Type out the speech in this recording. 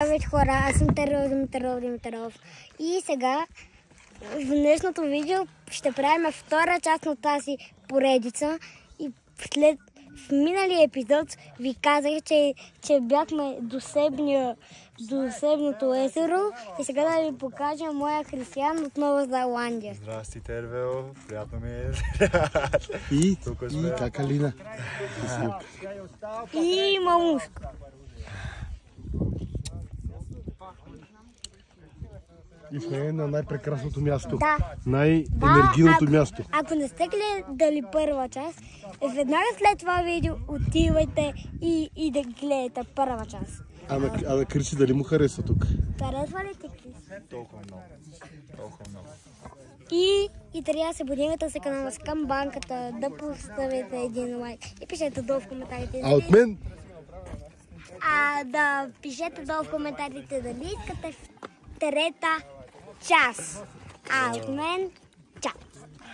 Здравейте хора, аз съм Димитров. И сега в днешното видео ще правим втора част на тази поредица. И в миналия епизод ви казах, че бяхме до Себното езеро. И сега да ви покажа моя Кристиян от Нова Зеландия. Здрасти, Тервел, приятно ми е. И Какалина. И Мамушка. И сме на най-прекрасното място. Да. Най-енергийното място. Ако не сте гледали първа част, веднага след това видео отивайте и да гледате първа част. А на Криси дали му хареса тук? Харесва ли ти, Крис? Толкова много. И трябва да се абонирате за канала с камбанката, да поставите един лайк и пишете долу в коментарите. А от мен? Да пишете долу в коментарите дали искате в трета част. А от мен, чао!